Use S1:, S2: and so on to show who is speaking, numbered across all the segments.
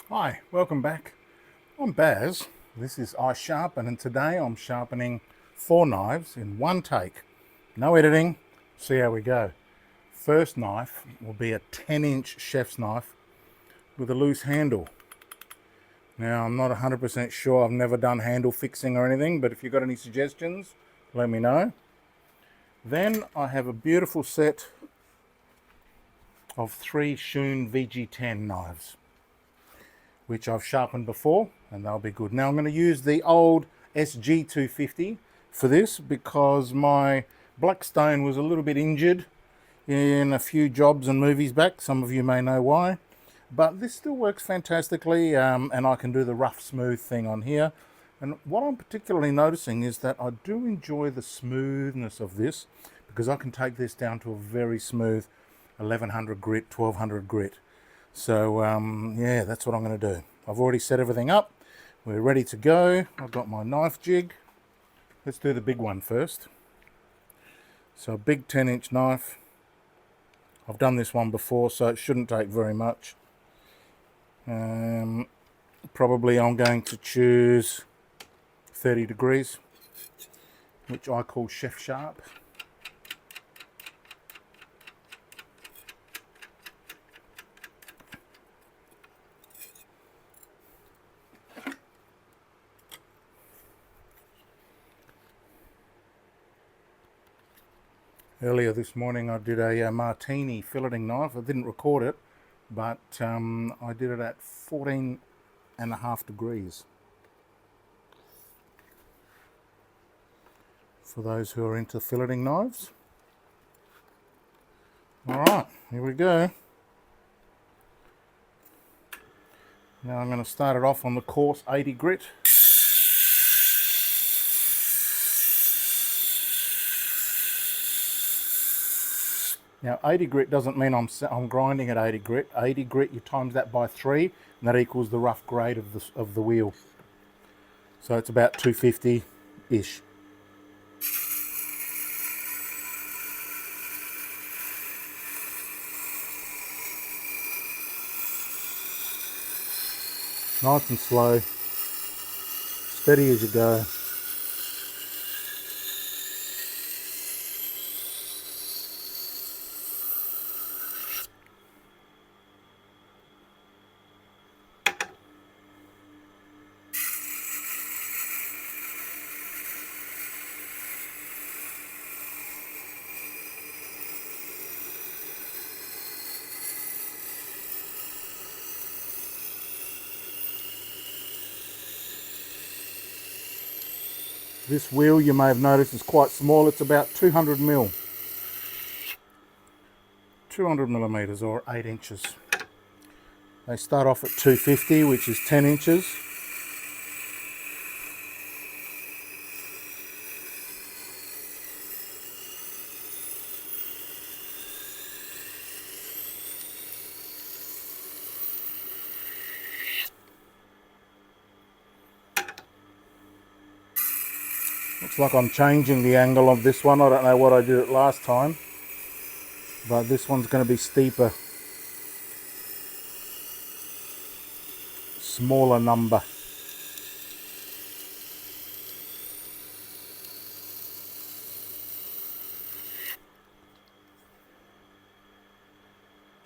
S1: Hi, welcome back. I'm Baz. This is I Sharpen, and today I'm sharpening 4 knives in one take. No editing. See how we go. First knife will be a 10-inch chef's knife with a loose handle. Now, I'm not 100% sure. I've never done handle fixing or anything, but if you've got any suggestions, let me know. Then I have a beautiful set of 3 Shun VG10 knives, which I've sharpened before, and they'll be good. Now I'm going to use the old SG250 for this because my Blackstone was a little bit injured in a few jobs and movies back. Some of you may know why, but this still works fantastically, and I can do the rough smooth thing on here. And what I'm particularly noticing is that I do enjoy the smoothness of this because I can take this down to a very smooth 1100 grit, 1200 grit. So yeah, that's what I'm going to do. I've already set everything up. We're ready to go. I've got my knife jig. Let's do the big one first. So a big 10-inch knife. I've done this one before, so it shouldn't take very much. Probably I'm going to choose 30 degrees, which I call chef sharp. Earlier this morning I did a martini filleting knife. I didn't record it, but I did it at 14.5 degrees. For those who are into filleting knives. Alright, here we go. Now I'm going to start it off on the coarse 80 grit. Now 80 grit doesn't mean I'm grinding at 80 grit. 80 grit, you times that by 3, and that equals the rough grade of the wheel. So it's about 250-ish. Nice and slow, steady as you go. This wheel, you may have noticed, is quite small. It's about 200 mil. 200 millimeters or 8 inches. They start off at 250, which is 10 inches. Looks like I'm changing the angle of this one. I don't know what I did it last time, but this one's going to be steeper. Smaller number.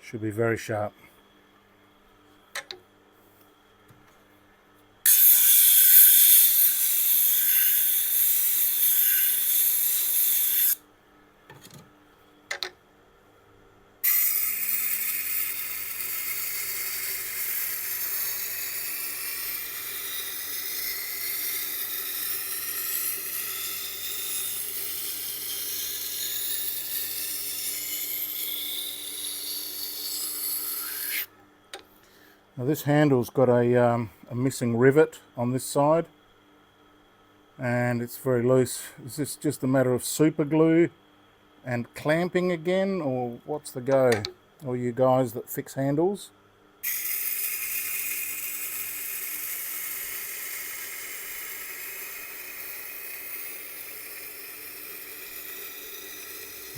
S1: Should be very sharp. Now this handle's got a missing rivet on this side, and it's very loose. Is this just a matter of super glue and clamping again, or what's the go? Or you guys that fix handles?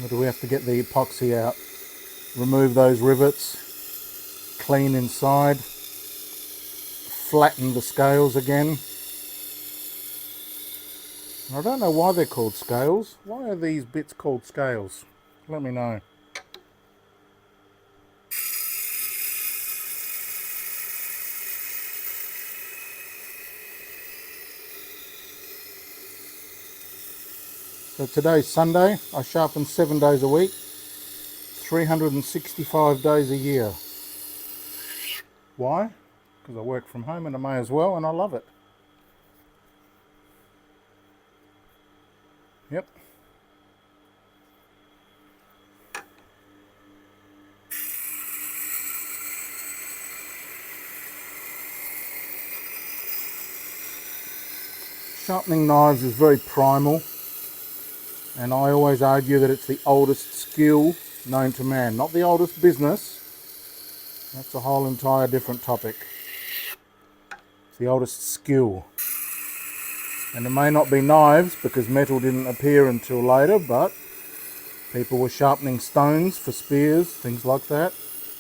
S1: Or do we have to get the epoxy out? Remove those rivets, clean inside. flatten the scales again. I don't know why they're called scales. Why are these bits called scales? Let me know. So today's Sunday. I sharpen 7 days a week, 365 days a year. Why? Because I work from home and I may as well, and I love it. Yep. Sharpening knives is very primal, and I always argue that it's the oldest skill known to man, not the oldest business. That's a whole entire different topic. It's the oldest skill. And it may not be knives because metal didn't appear until later, but people were sharpening stones for spears, things like that.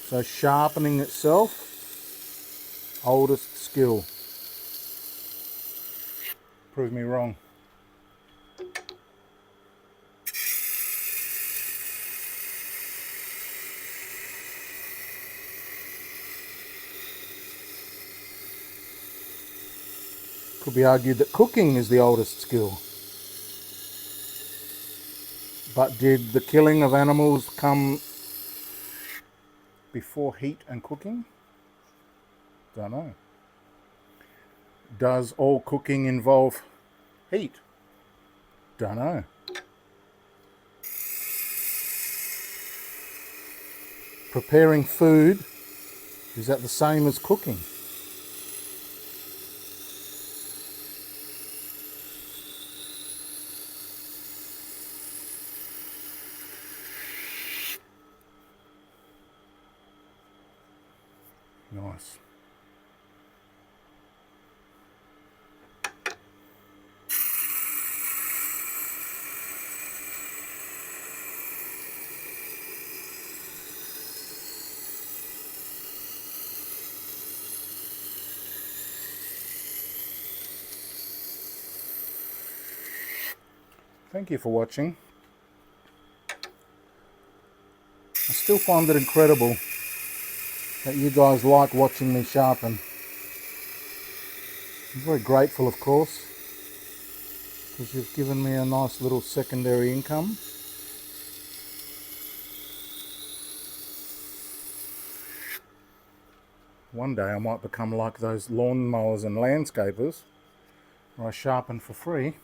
S1: So sharpening itself, oldest skill. Prove me wrong. Could be argued that cooking is the oldest skill. But did the killing of animals come before heat and cooking? Don't know. Does all cooking involve heat? Don't know. Preparing food, is that the same as cooking? Nice. Thank you for watching. I still find it incredible that you guys like watching me sharpen. I'm very grateful, of course, because you've given me a nice little secondary income. One day I might become like those lawn mowers and landscapers where I sharpen for free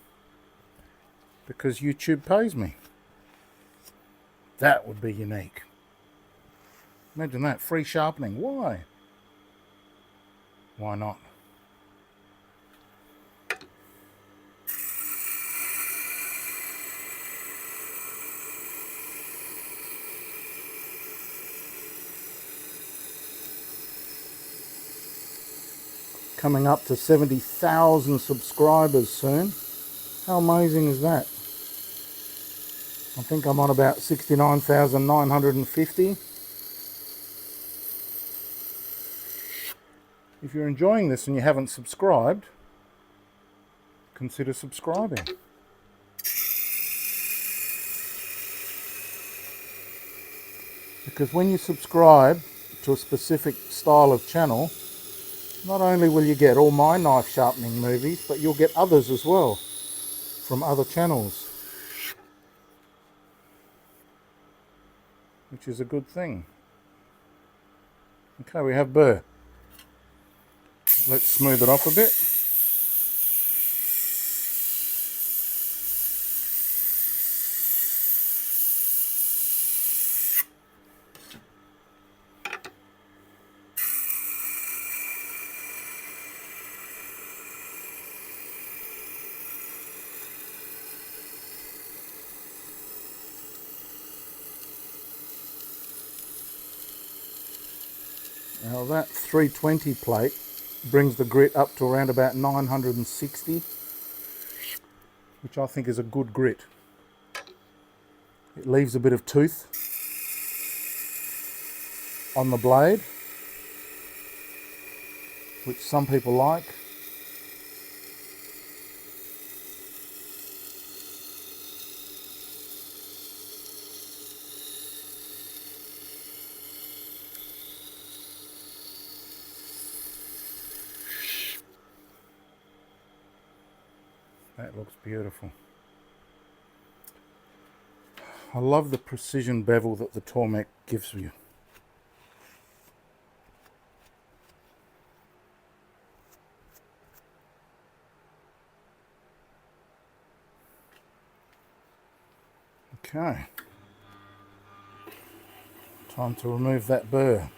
S1: because YouTube pays me. That would be unique. Imagine that, free sharpening. Why? Why not? Coming up to 70,000 subscribers soon. How amazing is that? I think I'm on about 69,950. If you're enjoying this and you haven't subscribed, consider subscribing. Because when you subscribe to a specific style of channel, not only will you get all my knife sharpening movies, but you'll get others as well from other channels, which is a good thing. Okay, we have burr. Let's smooth it off a bit. Now that 320 plate brings the grit up to around about 960, which I think is a good grit. It leaves a bit of tooth on the blade, which some people like. That looks beautiful. I love the precision bevel that the Tormek gives you. Okay, time to remove that burr.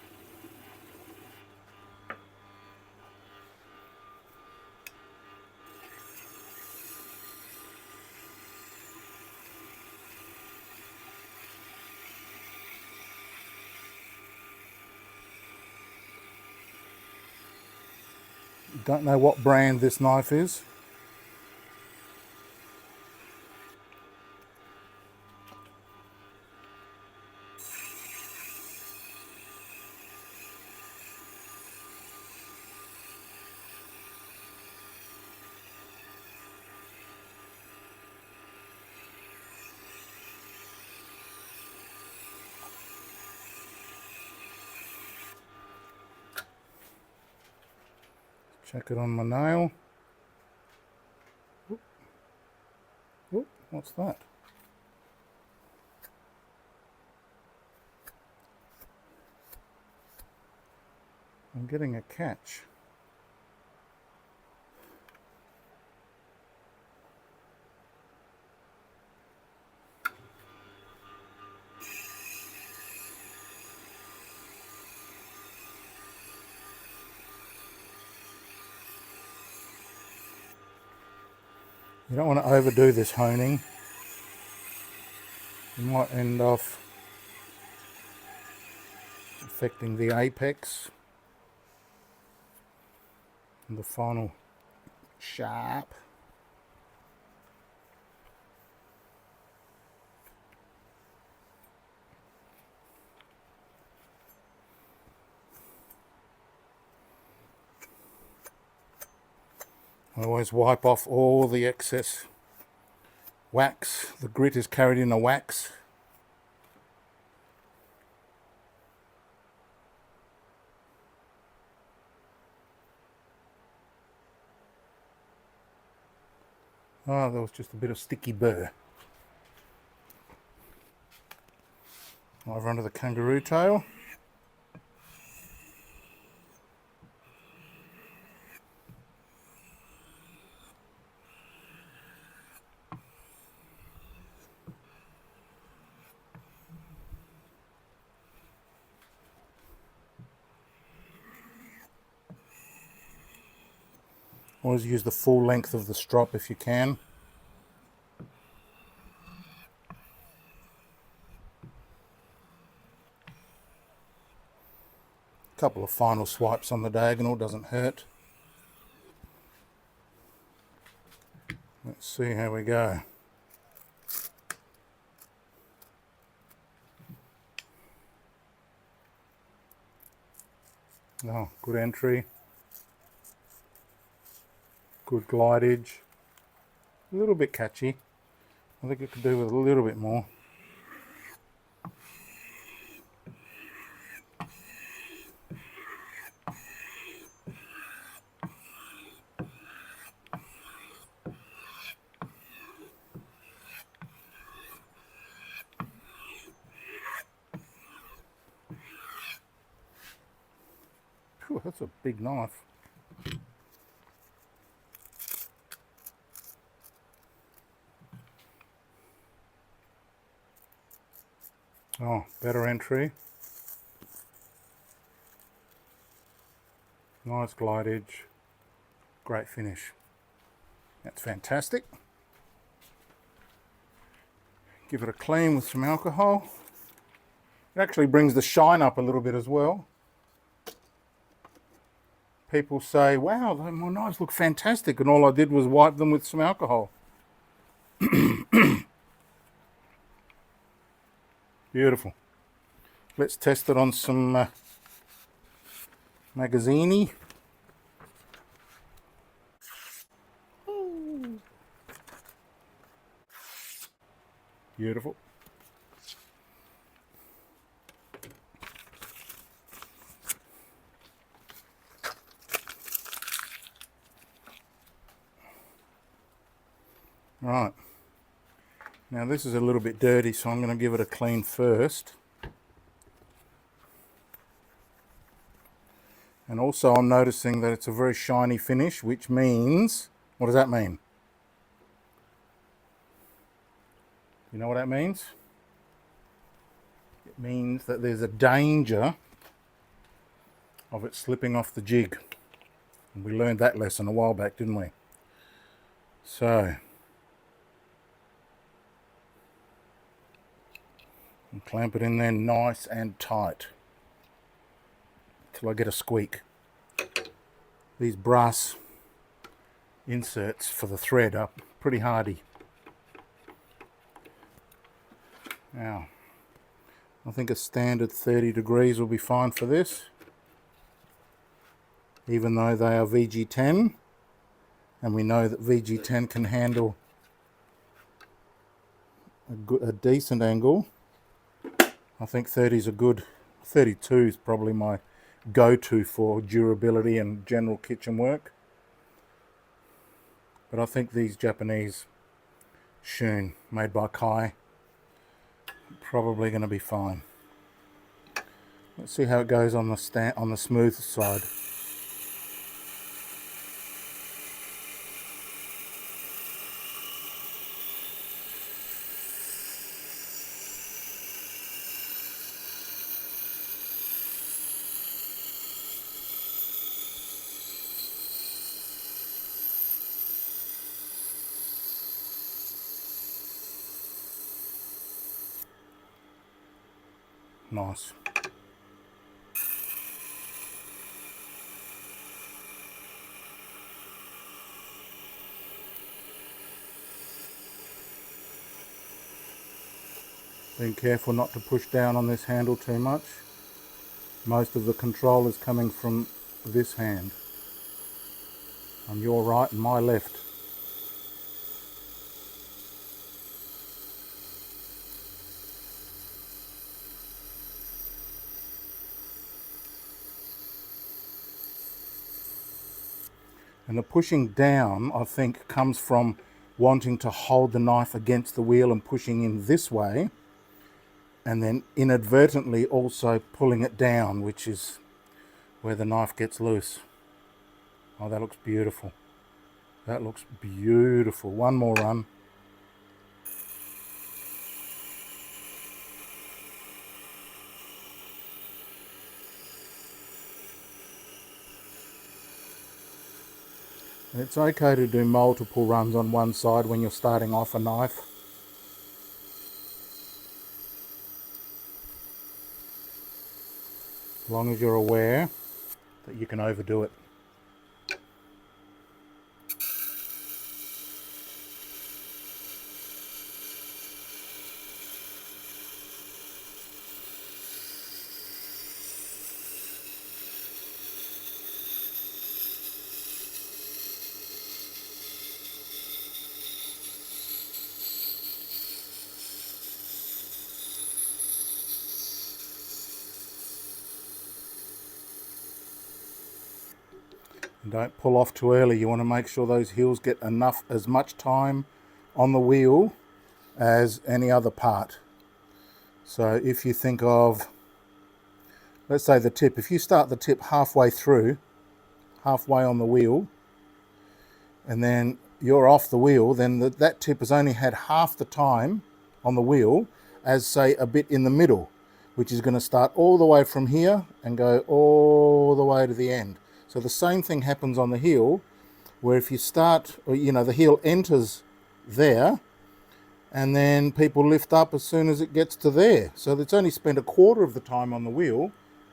S1: Don't know what brand this knife is. Check it on my nail. Oop, what's that? I'm getting a catch. You don't want to overdo this honing. You might end off affecting the apex and the final sharp. I always wipe off all the excess wax. The grit is carried in the wax. Oh, there was just a bit of sticky burr. Over onto the kangaroo tail. Always use the full length of the strop if you can. A couple of final swipes on the diagonal doesn't hurt. Let's see how we go. Oh, good entry. Good glidage. A little bit catchy. I think it could do with a little bit more. Phew, that's a big knife. Oh, better entry. Nice glidage. Great finish. That's fantastic. Give it a clean with some alcohol. It actually brings the shine up a little bit as well. People say, wow, my knives look fantastic, and all I did was wipe them with some alcohol. Beautiful. Let's test it on some Magazzini. Beautiful. Right. Now this is a little bit dirty, so I'm going to give it a clean first. And also I'm noticing that it's a very shiny finish, which means, what does that mean? You know what that means? It means that there's a danger of it slipping off the jig. And we learned that lesson a while back, didn't we? So, and clamp it in there nice and tight till I get a squeak. These brass inserts for the thread are pretty hardy. Now, I think a standard 30 degrees will be fine for this, even though they are VG10, and we know that VG10 can handle a decent angle. I think 30 is a good, 32 is probably my go-to for durability and general kitchen work. But I think these Japanese Shun made by Kai probably going to be fine. Let's see how it goes on the smooth side. Nice. Being careful not to push down on this handle too much. Most of the control is coming from this hand, on your right and my left. And the pushing down, I think, comes from wanting to hold the knife against the wheel and pushing in this way, and then inadvertently also pulling it down, which is where the knife gets loose. Oh, that looks beautiful. That looks beautiful. One more run. And it's okay to do multiple runs on one side when you're starting off a knife. As long as you're aware that you can overdo it. And don't pull off too early. You want to make sure those heels get as much time on the wheel as any other part. So if you think of, let's say the tip, if you start the tip halfway on the wheel, and then you're off the wheel, then that tip has only had half the time on the wheel as, say, a bit in the middle, which is going to start all the way from here and go all the way to the end. So the same thing happens on the heel, where if you start, the heel enters there, and then people lift up as soon as it gets to there. So it's only spent a quarter of the time on the wheel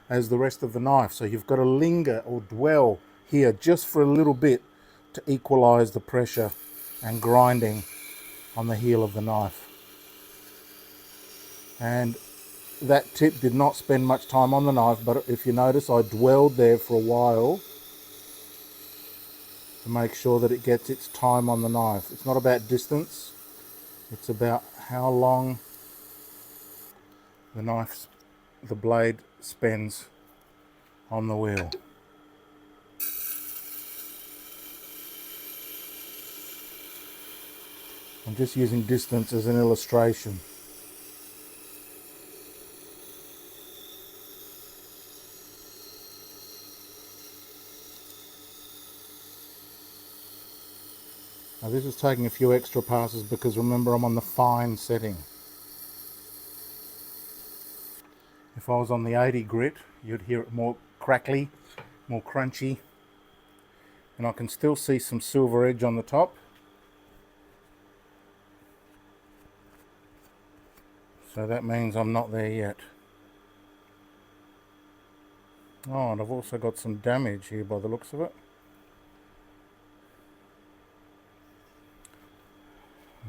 S1: as the rest of the knife. So you've got to linger or dwell here just for a little bit to equalize the pressure and grinding on the heel of the knife. And that tip did not spend much time on the knife, but if you notice, I dwelled there for a while to make sure that it gets its time on the knife. It's not about distance, It's about how long the blade spends on the wheel. I'm just using distance as an illustration. Now this is taking a few extra passes because remember I'm on the fine setting. If I was on the 80 grit, you'd hear it more crackly, more crunchy, and I can still see some silver edge on the top. So that means I'm not there yet. Oh, and I've also got some damage here by the looks of it.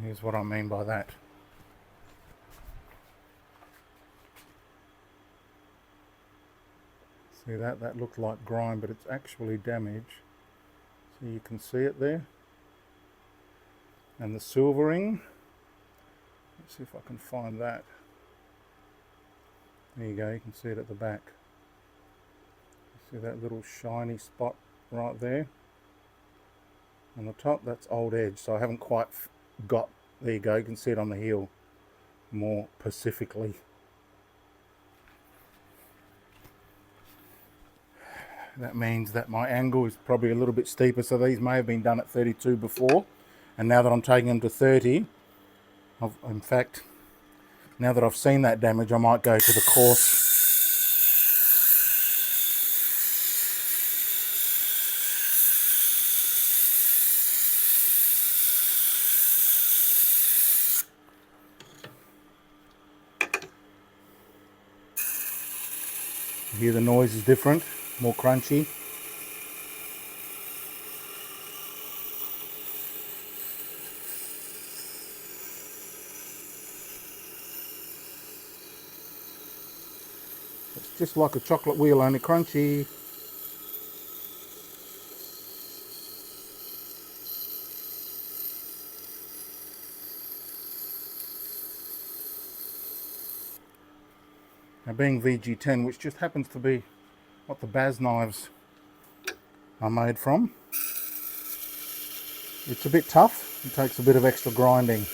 S1: Here's what I mean by that. See that? That looked like grime, but it's actually damage. So you can see it there. And the silvering. Let's see if I can find that. There you go, you can see it at the back. See that little shiny spot right there? On the top, that's old edge, so I haven't quite got, there you go, you can see it on the heel more specifically. That means that my angle is probably a little bit steeper, so these may have been done at 32 before, and now that I'm taking them to 30, in fact, now that I've seen that damage, I might go to the coarse. You hear the noise is different, more crunchy. It's just like a chocolate wheel, only crunchy. Now being VG10, which just happens to be what the Baz knives are made from, it's a bit tough. It takes a bit of extra grinding.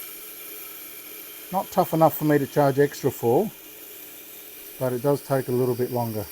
S1: Not tough enough for me to charge extra for, but it does take a little bit longer.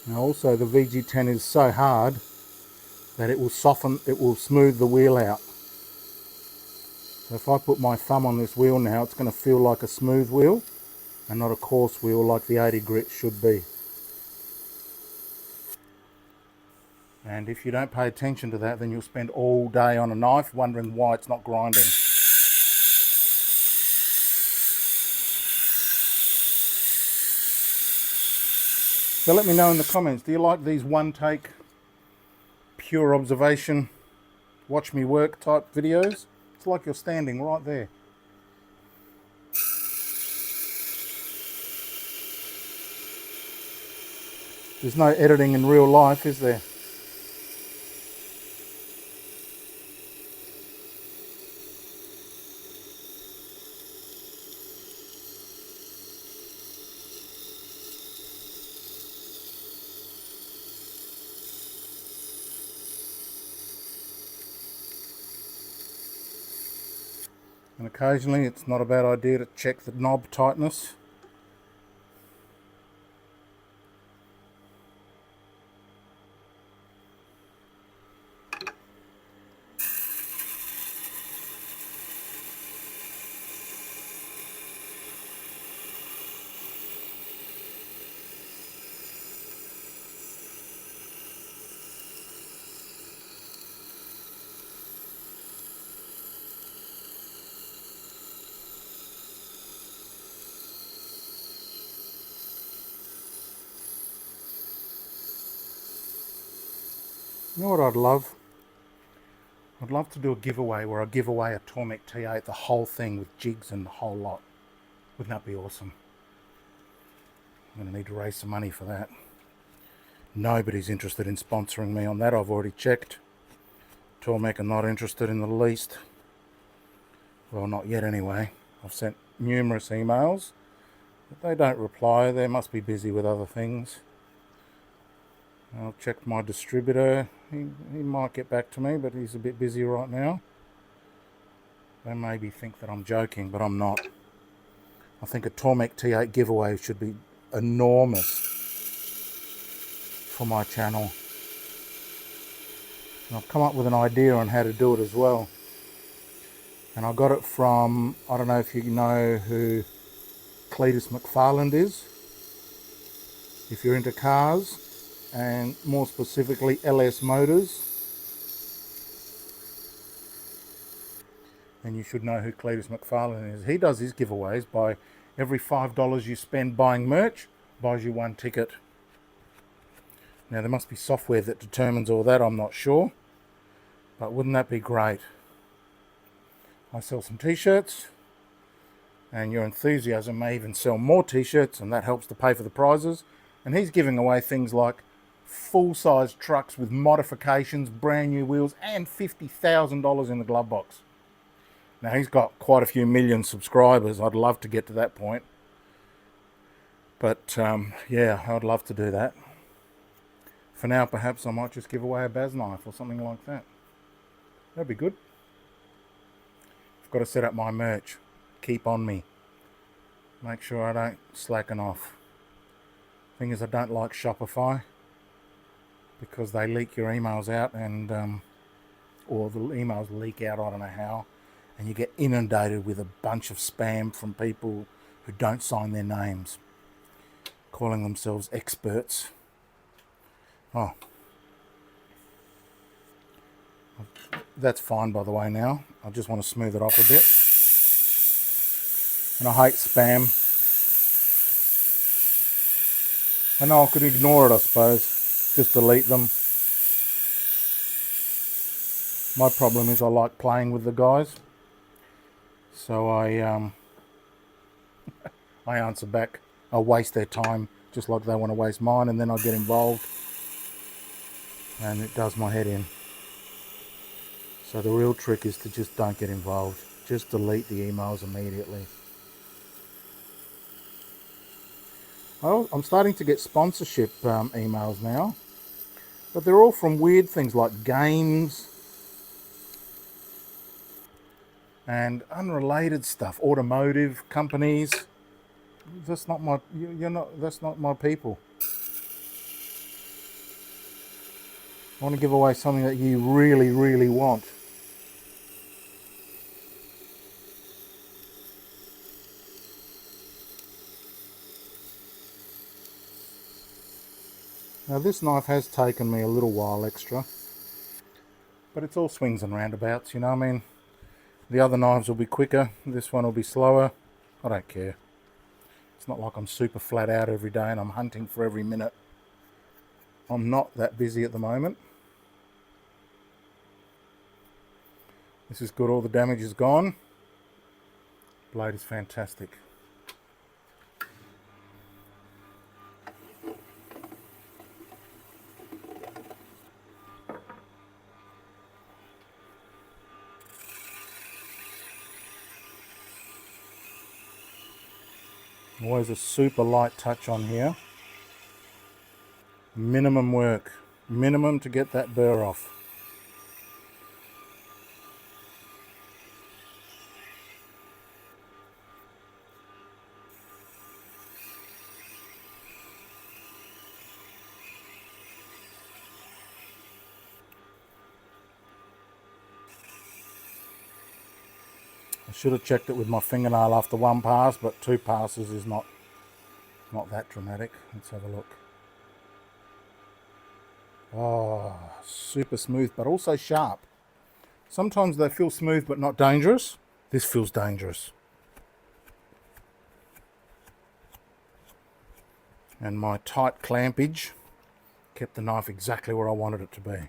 S1: Now also the VG10 is so hard that it will soften, it will smooth the wheel out. So if I put my thumb on this wheel now, it's going to feel like a smooth wheel and not a coarse wheel like the 80 grit should be. And if you don't pay attention to that, then you'll spend all day on a knife wondering why it's not grinding. So let me know in the comments, do you like these one take, pure observation, watch me work type videos? It's like you're standing right there. There's no editing in real life, is there? And occasionally it's not a bad idea to check the knob tightness. You know what I'd love? I'd love to do a giveaway where I give away a Tormek T8, the whole thing with jigs and the whole lot. Wouldn't that be awesome? I'm going to need to raise some money for that. Nobody's interested in sponsoring me on that. I've already checked. Tormek are not interested in the least. Well, not yet anyway. I've sent numerous emails, but they don't reply. They must be busy with other things. I'll check my distributor. He might get back to me, but he's a bit busy right now. They maybe think that I'm joking, but I'm not. I think a Tormek T8 giveaway should be enormous for my channel. And I've come up with an idea on how to do it as well. And I got it from, I don't know if you know who Cletus McFarland is. If you're into cars, and more specifically LS Motors, then you should know who Cletus McFarland is. He does his giveaways by every $5 you spend buying merch, buys you one ticket. Now there must be software that determines all that, I'm not sure. But wouldn't that be great? I sell some t-shirts, and your enthusiasm may even sell more t-shirts, and that helps to pay for the prizes. And he's giving away things like full-size trucks with modifications, brand new wheels, and $50,000 in the glove box. Now he's got quite a few million subscribers. I'd love to get to that point. But yeah, I'd love to do that. For now, perhaps I might just give away a Baz knife or something like that. That'd be good. I've got to set up my merch. Keep on me. Make sure I don't slacken off. Thing is, I don't like Shopify because they leak your emails out, and or the emails leak out, I don't know how, and you get inundated with a bunch of spam from people who don't sign their names, calling themselves experts. Oh, that's fine, by the way. Now I just want to smooth it off a bit, and I hate spam. I know I could ignore it, I suppose, just delete them. My problem is I like playing with the guys, so I answer back. I waste their time just like they want to waste mine, and then I get involved and it does my head in. So the real trick is to just don't get involved. Just delete the emails immediately. I'm starting to get sponsorship emails now, but they're all from weird things like games and unrelated stuff, automotive companies. That's not my, that's not my people. I want to give away something that you really, really want. Now this knife has taken me a little while extra, but it's all swings and roundabouts, you know what I mean? The other knives will be quicker, this one will be slower. I don't care. It's not like I'm super flat out every day and I'm hunting for every minute. I'm not that busy at the moment. This is good, all the damage is gone. Blade is fantastic. Always a super light touch on here. Minimum work, minimum to get that burr off. I should have checked it with my fingernail after one pass, but two passes is not that dramatic. Let's have a look. Oh, super smooth, but also sharp. Sometimes they feel smooth but not dangerous. This feels dangerous. And my tight clampage kept the knife exactly where I wanted it to be.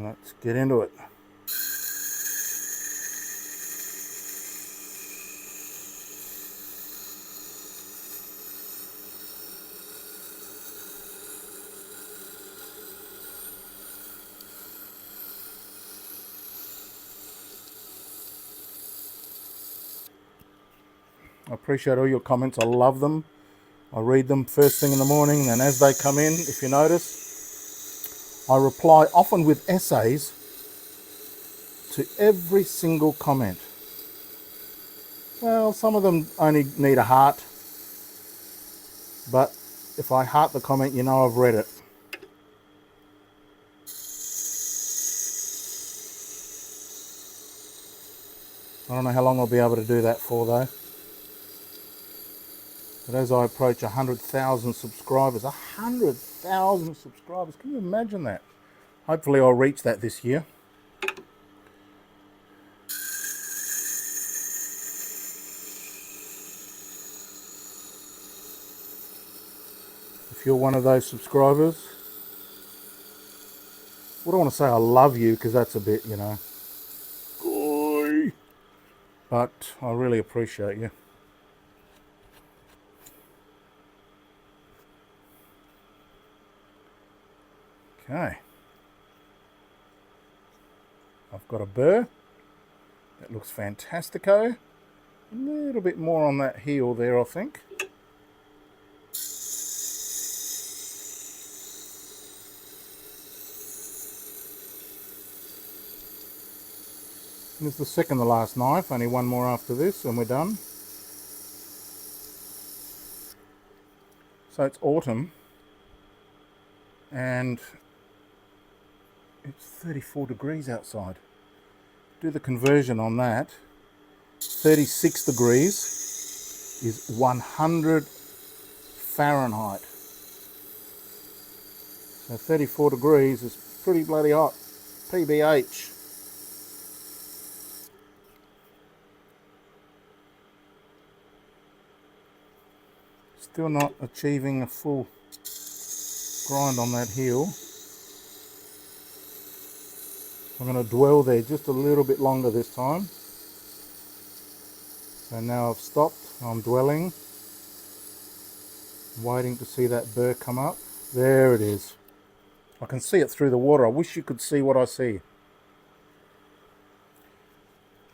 S1: Let's get into it. I appreciate all your comments. I love them. I read them first thing in the morning, and as they come in, if you notice, I reply often with essays to every single comment. Well, some of them only need a heart, but if I heart the comment, you know I've read it. I don't know how long I'll be able to do that for though. But as I approach 100,000 subscribers, 100,000 subscribers, can you imagine that? Hopefully I'll reach that this year. If you're one of those subscribers, I don't want to say I love you because that's a bit, you know, but I really appreciate you. Okay. I've got a burr. That looks fantastico. A little bit more on that heel there, I think. This is the second to last knife, only one more after this and we're done. So it's autumn and it's 34 degrees outside. Do the conversion on that. 36 degrees is 100 Fahrenheit. So 34 degrees is pretty bloody hot. PBH. Still not achieving a full grind on that heel. I'm going to dwell there just a little bit longer this time. So now I've stopped, I'm dwelling, waiting to see that burr come up. There it is. I can see it through the water. I wish you could see what I see.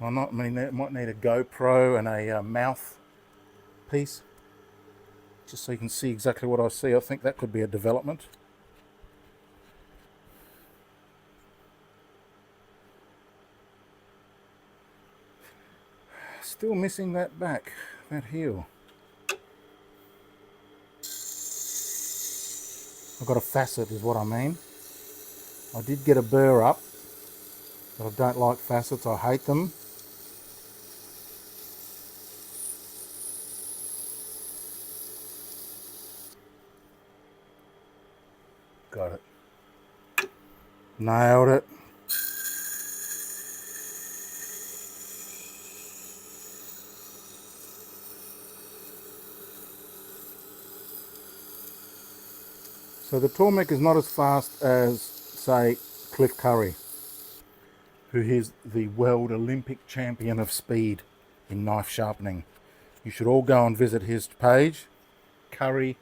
S1: I might need a GoPro and a mouth piece, just so you can see exactly what I see. I think that could be a development. Still missing that back, that heel. I've got a facet is what I mean. I did get a burr up, but I don't like facets, I hate them. Got it. Nailed it. So the Tormek is not as fast as, say, Cliff Curry, who is the world Olympic champion of speed in knife sharpening. You should all go and visit his page, Curry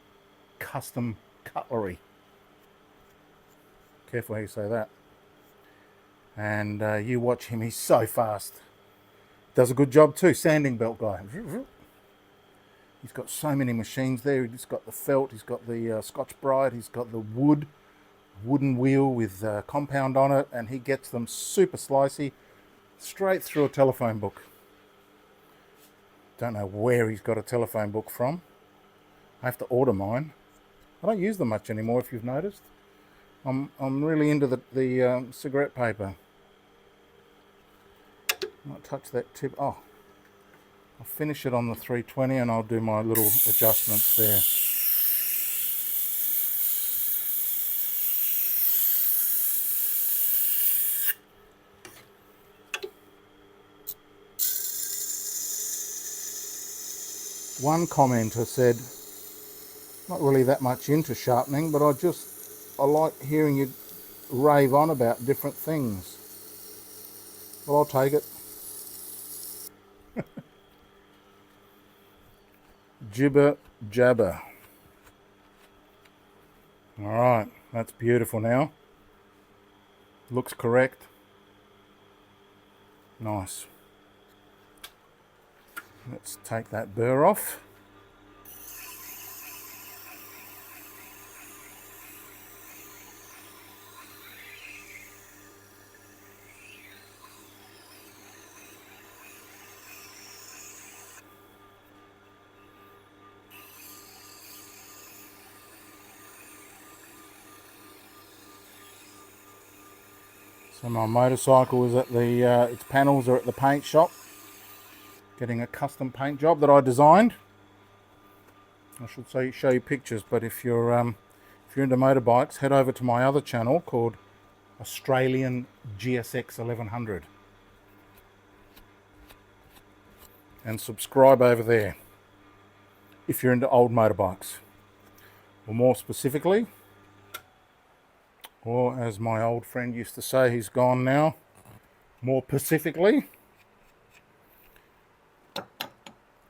S1: Custom Cutlery. Careful how you say that. And you watch him, he's so fast. Does a good job too, sanding belt guy. He's got so many machines there. He's got the felt, he's got the Scotch Brite, he's got the wooden wheel with compound on it, and he gets them super slicey straight through a telephone book. Don't know where he's got a telephone book from. I have to order mine. I don't use them much anymore, if you've noticed. I'm really into the cigarette paper. Might touch that tip. Oh, I'll finish it on the 320 and I'll do my little adjustments there. One commenter said, not really that much into sharpening, but I like hearing you rave on about different things. Well, I'll take it. Jibber jabber. Alright, that's beautiful now. Looks correct. Nice. Let's take that burr off. So my motorcycle is at the, its panels are at the paint shop, getting a custom paint job that I designed. I should say show you pictures, but if you're into motorbikes, head over to my other channel called Australian GSX 1100 and subscribe over there if you're into old motorbikes, or more specifically, or as my old friend used to say, he's gone now, more specifically,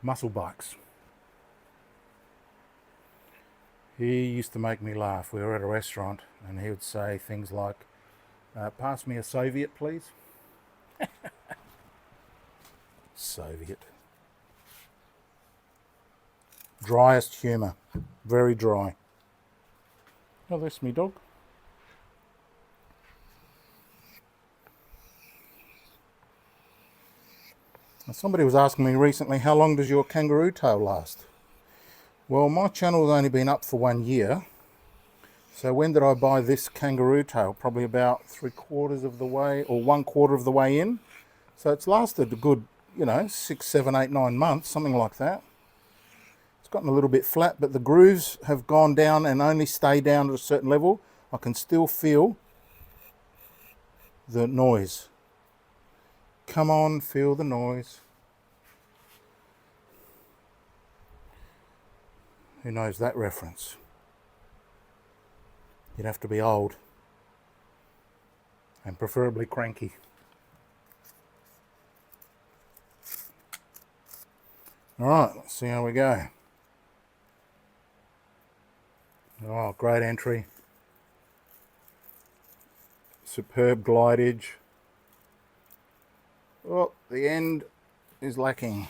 S1: muscle bikes. He used to make me laugh. We were at a restaurant and he would say things like, pass me a Soviet, please. Soviet. Driest humour. Very dry. Oh, that's me dog. Somebody was asking me recently, how long does your kangaroo tail last? Well, my channel's only been up for 1 year. So when did I buy this kangaroo tail? Probably about 3/4 of the way, or 1/4 of the way in. So it's lasted a good, 6, 7, 8, 9 months, something like that. It's gotten a little bit flat, but the grooves have gone down and only stay down at a certain level. I can still feel the noise. Come on, feel the noise. Who knows that reference? You'd have to be old and preferably cranky. All right, let's see how we go. Oh, great entry. Superb glidage. Oh, the end is lacking.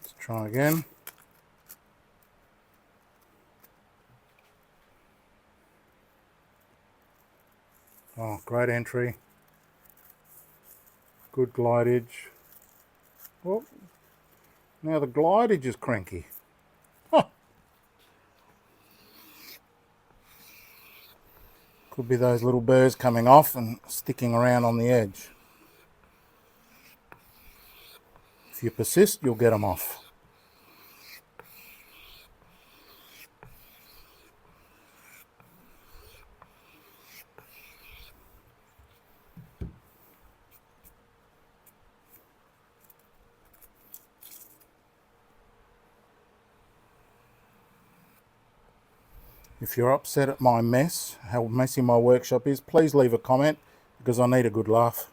S1: Let's try again. Oh, great entry. Good glidage. Oh, now the glidage is cranky. Huh. Could be those little burrs coming off and sticking around on the edge. If you persist, you'll get them off. If you're upset at my mess, how messy my workshop is, please leave a comment because I need a good laugh.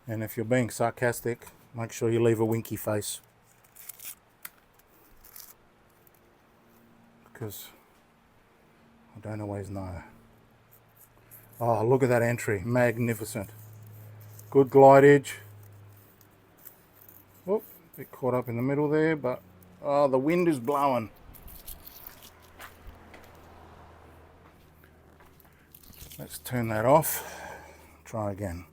S1: And if you're being sarcastic, make sure you leave a winky face. Because I don't always know. Oh, look at that entry. Magnificent. Good glidage. Oh, a bit caught up in the middle there, but oh, the wind is blowing. Let's turn that off. Try again.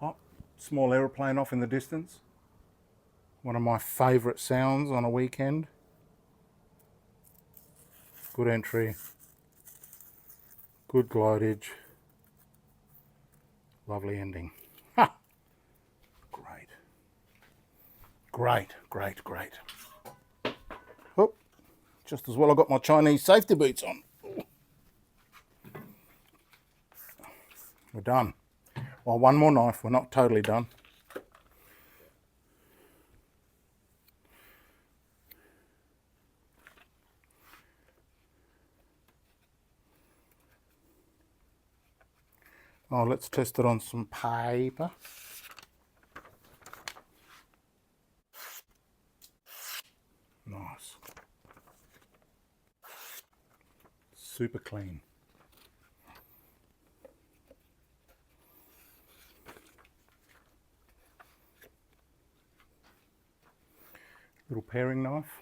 S1: Oh, small aeroplane off in the distance. One of my favourite sounds on a weekend. Good entry. Good glidage. Lovely ending. Ha! Great. Great, great, great. Oh, just as well I got my Chinese safety boots on. We're done. Well, one more knife, we're not totally done. Oh, let's test it on some paper. Nice. Super clean. Little paring knife.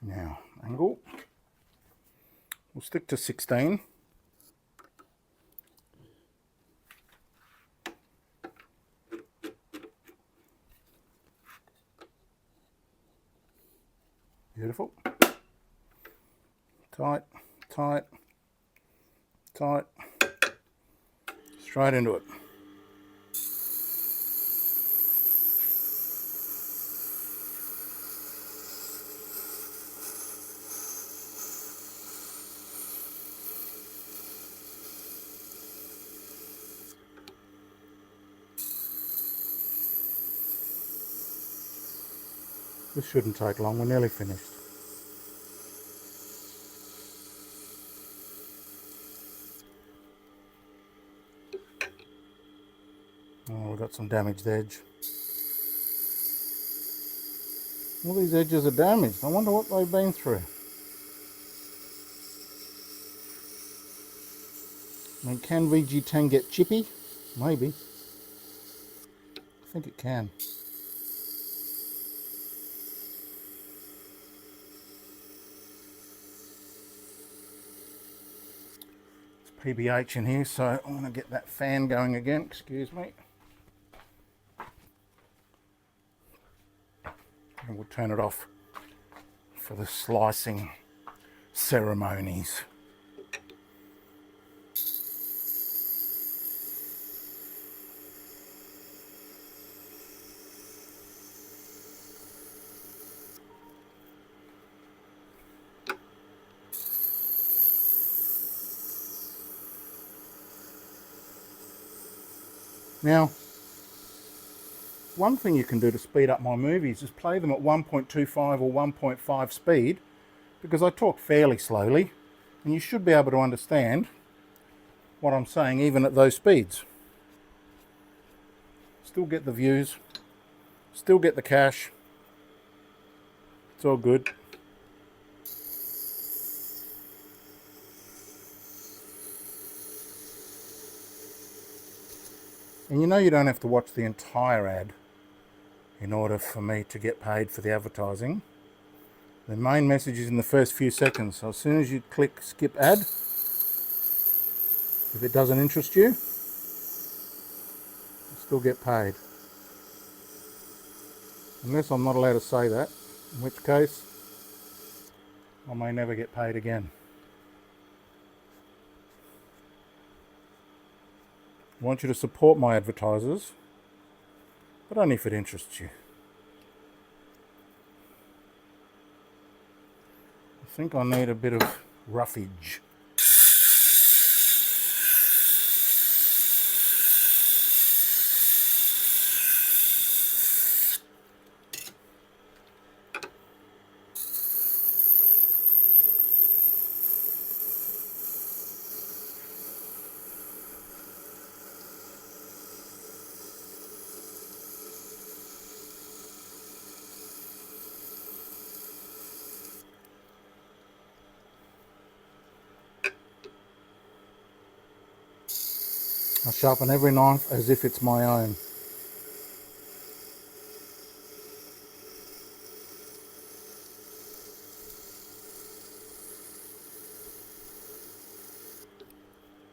S1: Now, angle. We'll stick to 16. Beautiful. Tight, tight, tight. Straight into it. This shouldn't take long, we're nearly finished. Oh, we've got some damaged edge. All these edges are damaged. I wonder what they've been through. I mean, can VG10 get chippy? Maybe. I think it can. It's PBH in here, so I want to get that fan going again. Excuse me. And we'll turn it off for the slicing ceremonies. Now, one thing you can do to speed up my movies is play them at 1.25 or 1.5 speed, because I talk fairly slowly and you should be able to understand what I'm saying even at those speeds. Still get the views, still get the cash. It's all good. And you know you don't have to watch the entire ad in order for me to get paid for the advertising. The main message is in the first few seconds. So as soon as you click skip ad, if it doesn't interest you, you still get paid. Unless I'm not allowed to say that, in which case I may never get paid again. I want you to support my advertisers, but only if it interests you. I think I need a bit of roughage. I sharpen every knife as if it's my own.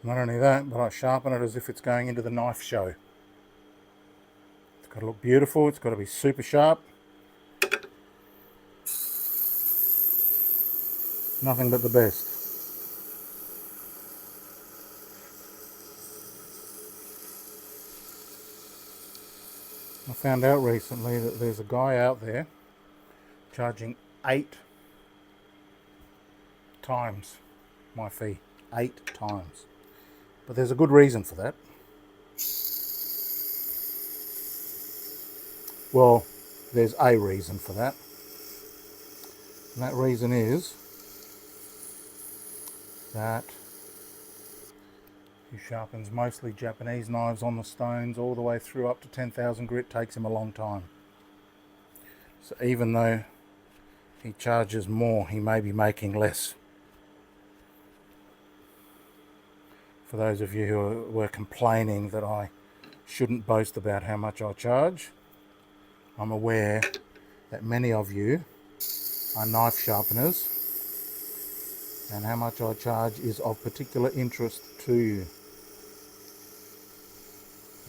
S1: Not only that, but I sharpen it as if it's going into the knife show. got to look beautiful. It's got to be super sharp. Nothing but the best. I found out recently that there's a guy out there charging 8 times my fee. 8 times. But there's a good reason for that. Well, there's a reason for that. And that reason is that he sharpens mostly Japanese knives on the stones all the way through up to 10,000 grit. Takes him a long time. So even though he charges more, he may be making less. For those of you who were complaining that I shouldn't boast about how much I charge, I'm aware that many of you are knife sharpeners, and how much I charge is of particular interest to you,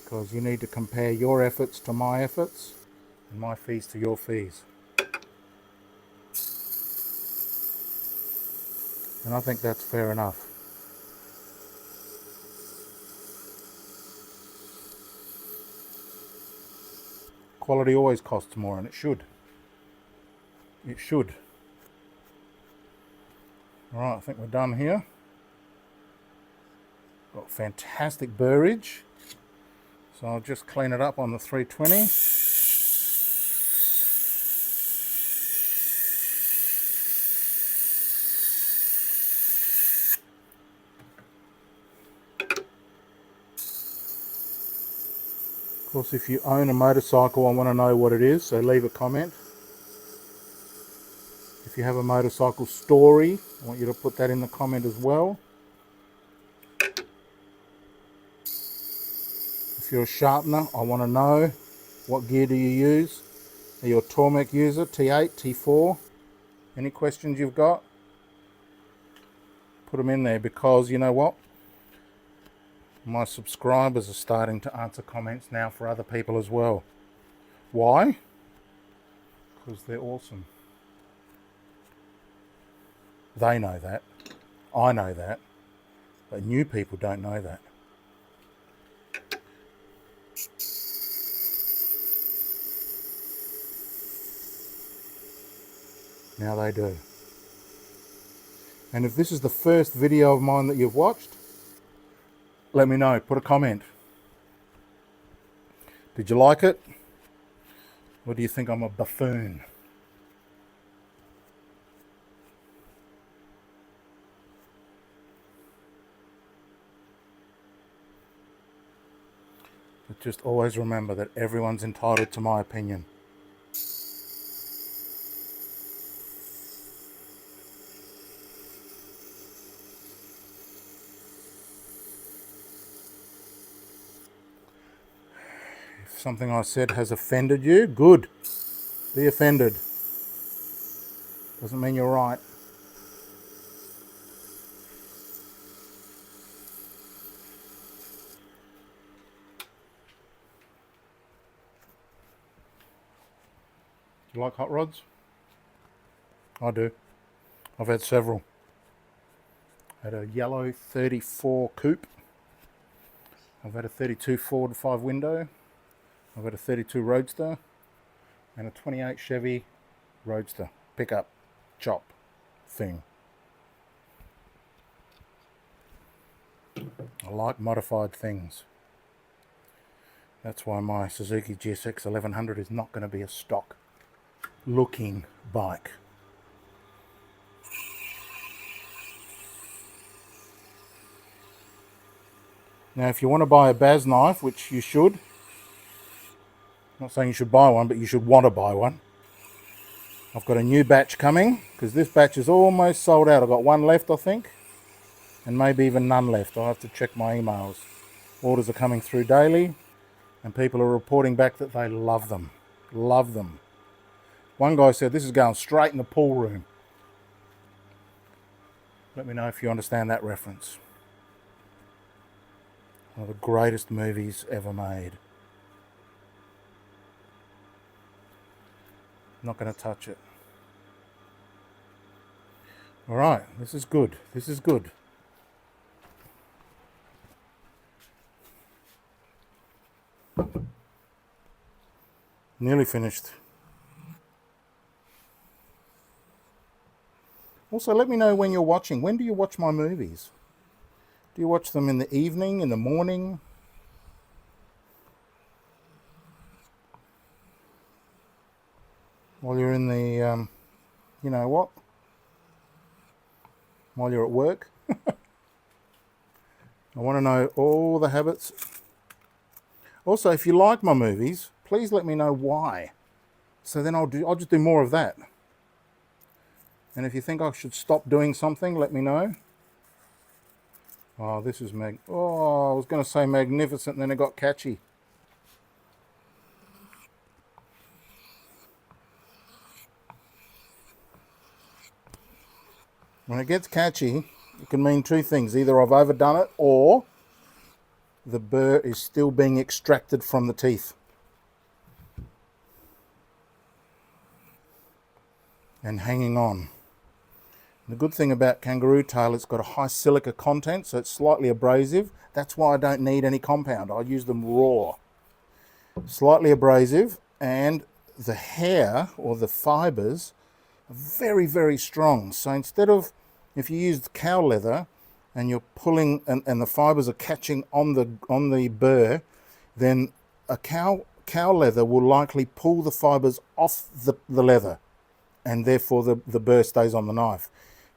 S1: because you need to compare your efforts to my efforts and my fees to your fees. And I think that's fair enough. Quality always costs more, and it should. It should. Alright, I think we're done here. Got fantastic burrage. So I'll just clean it up on the 320. Of course, if you own a motorcycle, I want to know what it is, so leave a comment. If you have a motorcycle story, I want you to put that in the comment as well. If you're a sharpener, I want to know what gear do you use. Are you a Tormek user, T8, T4? Any questions you've got? Put them in there, because you know what? My subscribers are starting to answer comments now for other people as well. Why? Because they're awesome. They know that. I know that. But new people don't know that. Now they do. And if this is the first video of mine that you've watched, let me know. Put a comment. Did you like it? Or do you think I'm a buffoon? But just always remember that everyone's entitled to my opinion. If something I said has offended you, good. Be offended. Doesn't mean you're right. Do you like hot rods? I do. I've had several. I had a yellow 34 coupe. I've had a 32 Ford 5 window. I've had a 32 Roadster and a 28 Chevy Roadster pickup chop thing. I like modified things. That's why my Suzuki GSX 1100 is not going to be a stock looking bike. Now if you want to buy a Baz knife, which you should, I'm not saying you should buy one, but you should want to buy one. I've got a new batch coming, because this batch is almost sold out. I've got one left, I think, and maybe even none left. I'll have to check my emails. Orders are coming through daily, and people are reporting back that they love them. Love them. One guy said this is going straight in the pool room. Let me know if you understand that reference. One of the greatest movies ever made. Not going to touch it. All right, this is good. This is good. Nearly finished. Also, let me know when you're watching. When do you watch my movies? Do you watch them in the evening, in the morning? While you're in the, you know what? While you're at work? I want to know all the habits. Also, if you like my movies, please let me know why. So then I'll just do more of that. And if you think I should stop doing something, let me know. Oh, this is oh, I was going to say magnificent, and then it got catchy. When it gets catchy, it can mean two things. Either I've overdone it, or the burr is still being extracted from the teeth. And hanging on. The good thing about kangaroo tail, it's got a high silica content, so it's slightly abrasive. That's why I don't need any compound. I use them raw. Slightly abrasive, and the hair or the fibers are very, very strong. So instead of, if you use cow leather and you're pulling and the fibers are catching on the burr, then a cow leather will likely pull the fibers off the leather, and therefore the burr stays on the knife.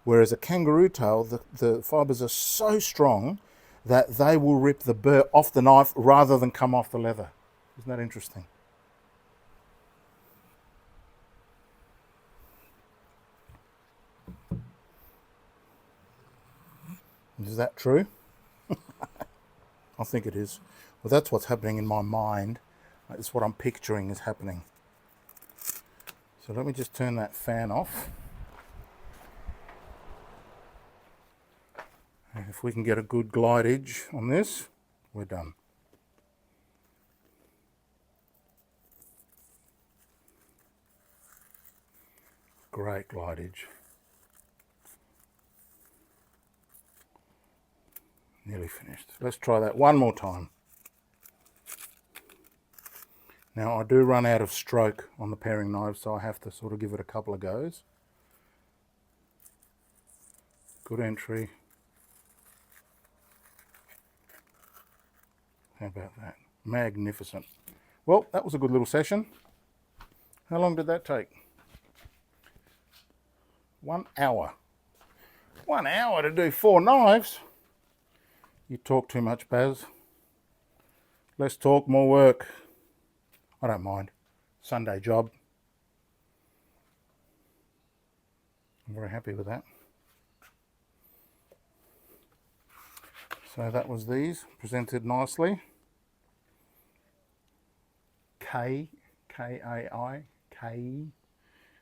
S1: Whereas a kangaroo tail, the fibers are so strong that they will rip the burr off the knife rather than come off the leather. Isn't that interesting? Is that true? I think it is. Well, that's what's happening in my mind. It's what I'm picturing is happening. So let me just turn that fan off. And if we can get a good glide edge on this, we're done. Great glide edge. Nearly finished. Let's try that one more time. Now I do run out of stroke on the paring knife, so I have to sort of give it a couple of goes. Good entry. How about that? Magnificent. Well, that was a good little session. How long did that take? 1 hour. 1 hour to do 4 knives? You talk too much, Baz. Less talk, more work. I don't mind. Sunday job. I'm very happy with that. So that was these, presented nicely. K-A-I,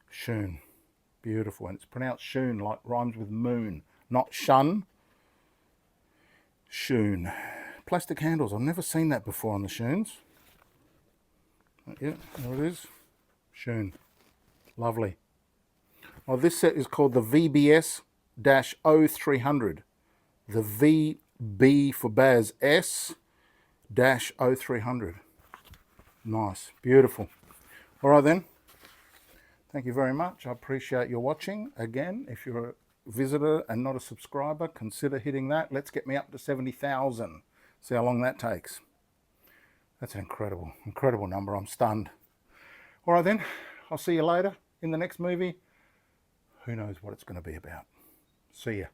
S1: Shoon. Beautiful, and it's pronounced shoon, like rhymes with moon, not shun. Shoon. Plastic handles, I've never seen that before on the shoons. Yeah, there it is. Shoon. Lovely. Well, this set is called the VBS-0300. The VB for Baz S-0300. Nice. Beautiful. All right then. Thank you very much. I appreciate your watching. Again, if you're a visitor and not a subscriber, consider hitting that. Let's get me up to 70,000. See how long that takes. That's an incredible number. I'm stunned. All right then. I'll see you later in the next movie. Who knows what it's going to be about. See ya.